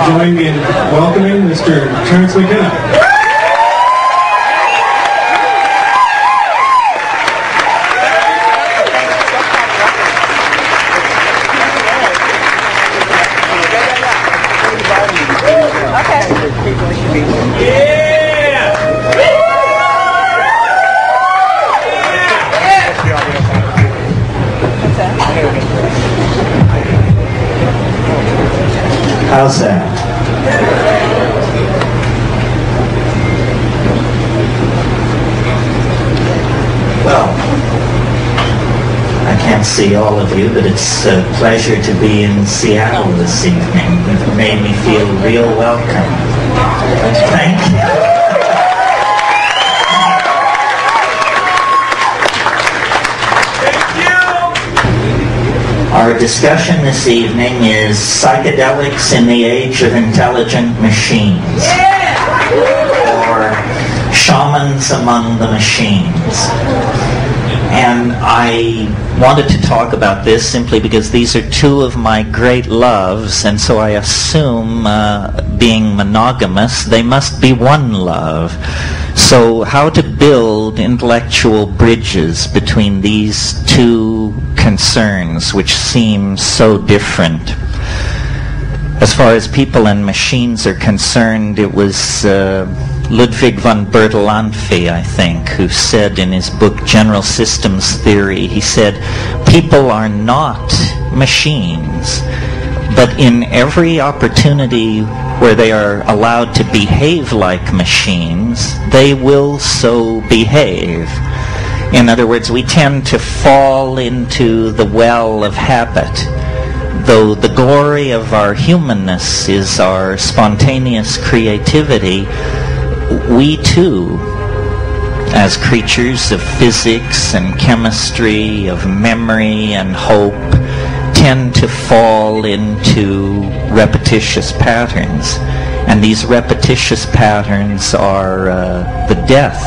join me in welcoming Mr. Terence McKenna. How's that? Well, I can't see all of you, but it's a pleasure to be in Seattle this evening. It made me feel real welcome. Thank you. Our discussion this evening is psychedelics in the age of intelligent machines, or shamans among the machines. And I wanted to talk about this simply because these are two of my great loves, and so I assume, being monogamous, they must be one love. So how to build intellectual bridges between these two concerns which seem so different. As far as people and machines are concerned, it was Ludwig von Bertalanffy, I think, who said in his book General Systems Theory, he said, people are not machines, but in every opportunity where they are allowed to behave like machines, they will so behave. In other words, we tend to fall into the well of habit. Though the glory of our humanness is our spontaneous creativity, we too, as creatures of physics and chemistry, of memory and hope, tend to fall into repetitious patterns. And these repetitious patterns are the death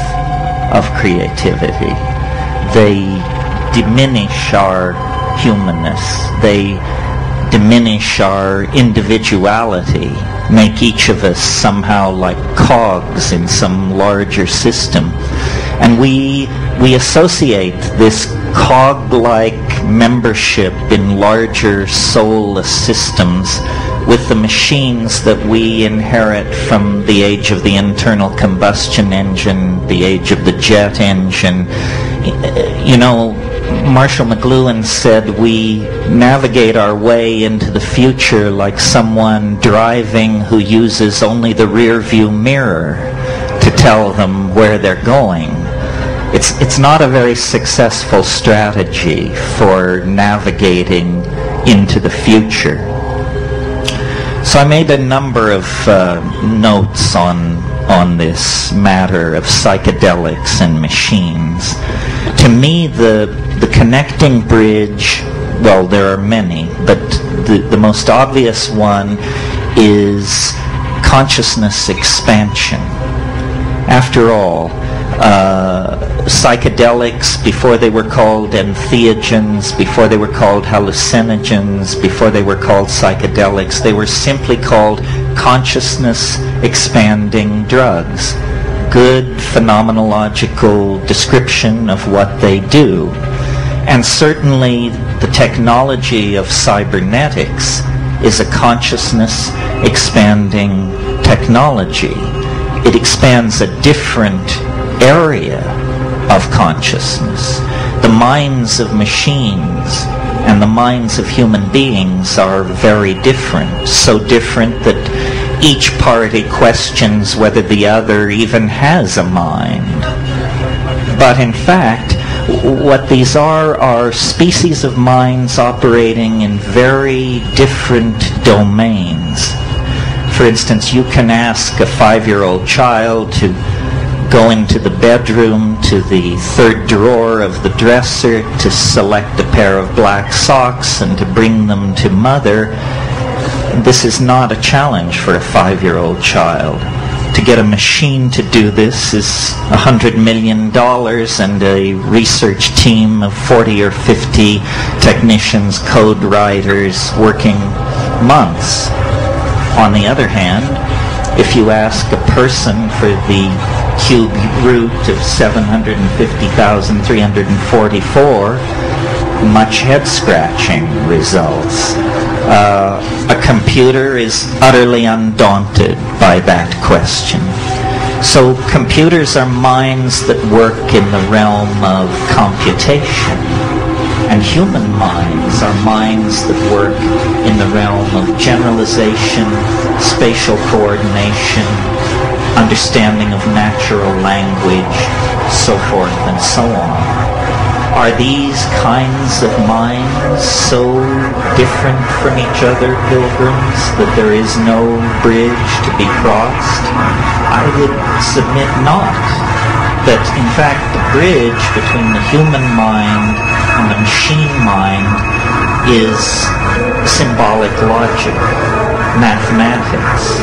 of creativity. They diminish our humanness. They diminish our individuality, make each of us somehow like cogs in some larger system. And we associate this cog-like membership in larger soulless systems with the machines that we inherit from the age of the internal combustion engine, the age of the jet engine. You know, Marshall McLuhan said we navigate our way into the future like someone driving who uses only the rear view mirror to tell them where they're going. It's not a very successful strategy for navigating into the future. So I made a number of notes on this matter of psychedelics and machines. To me, the connecting bridge, well, there are many, but the most obvious one is consciousness expansion. After all, psychedelics, before they were called entheogens, before they were called hallucinogens, before they were called psychedelics, they were simply called consciousness expanding drugs. Good phenomenological description of what they do. And certainly the technology of cybernetics is a consciousness expanding technology. It expands a different area of consciousness. The minds of machines and the minds of human beings are very different, so different that each party questions whether the other even has a mind. But in fact, what these are species of minds operating in very different domains. For instance, you can ask a 5-year-old child to go into the bedroom, to the third drawer of the dresser, to select a pair of black socks and to bring them to mother. This is not a challenge for a 5-year-old child. To get a machine to do this is $100 million and a research team of 40 or 50 technicians, code writers, working months. On the other hand, if you ask a person for the cube root of 750,344, much head-scratching results. A computer is utterly undaunted by that question. So computers are minds that work in the realm of computation, and human minds are minds that work in the realm of generalization, spatial coordination, understanding of natural language, so forth and so on. Are these kinds of minds so different from each other, pilgrims, that there is no bridge to be crossed? I would submit not. That, in fact, the bridge between the human mind and the machine mind is symbolic logic, mathematics.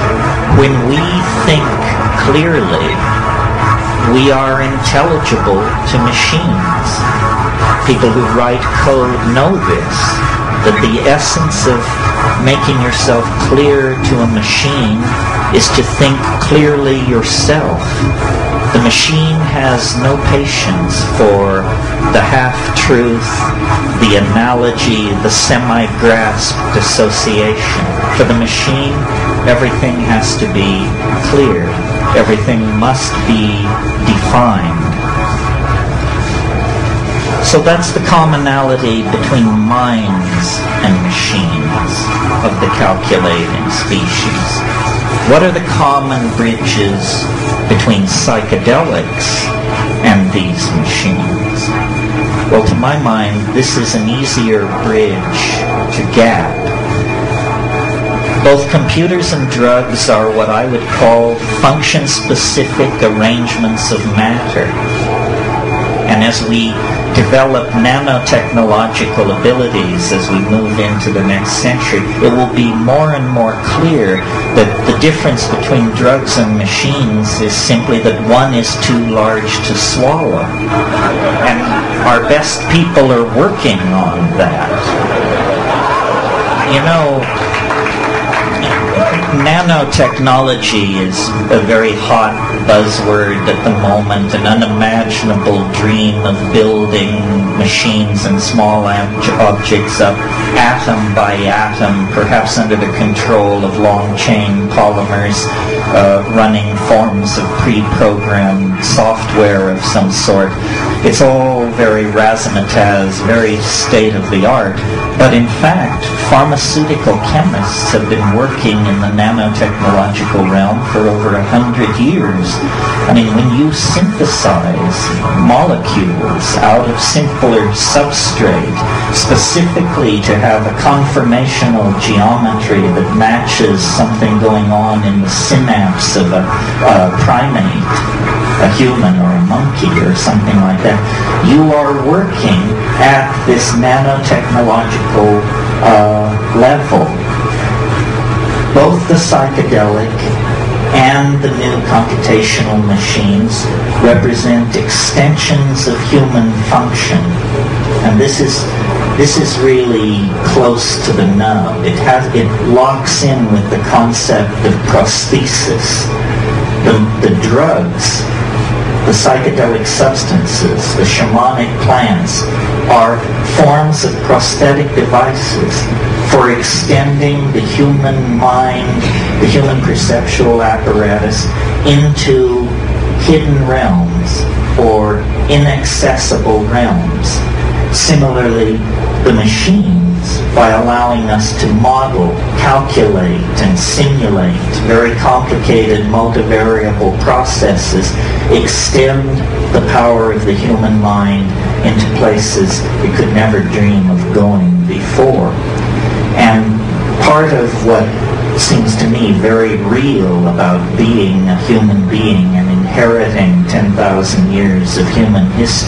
When we think clearly, we are intelligible to machines. People who write code know this, that the essence of making yourself clear to a machine is to think clearly yourself. The machine has no patience for the half-truth, the analogy, the semi-grasped association. For the machine, everything has to be clear. Everything must be defined. So that's the commonality between minds and machines of the calculating species. What are the common bridges between psychedelics and these machines? Well, to my mind, this is an easier bridge to gap. Both computers and drugs are what I would call function-specific arrangements of matter. And as we develop nanotechnological abilities as we move into the next century, it will be more and more clear that the difference between drugs and machines is simply that one is too large to swallow. And our best people are working on that. You know, nanotechnology is a very hot buzzword at the moment, an unimaginable dream of building machines and small objects up atom by atom, perhaps under the control of long-chain polymers, running forms of pre-programmed software of some sort. It's all very razzmatazz, very state-of-the-art, but in fact, pharmaceutical chemists have been working in the nanotechnological realm for over 100 years. I mean, when you synthesize molecules out of simpler substrate, specifically to have a conformational geometry that matches something going on in the synapse of a primate, a human or a monkey or something like that, you are working at this nanotechnological level. Both the psychedelic and the new computational machines represent extensions of human function. And this is really close to the nub. It locks in with the concept of prosthesis. The drugs, the psychedelic substances, the shamanic plants are forms of prosthetic devices for extending the human mind, the human perceptual apparatus into hidden realms or inaccessible realms. Similarly, the machines, by allowing us to model, calculate, and simulate very complicated multivariable processes, extend the power of the human mind into places it could never dream of going before. And part of what seems to me very real about being a human being and inheriting 10,000 years of human history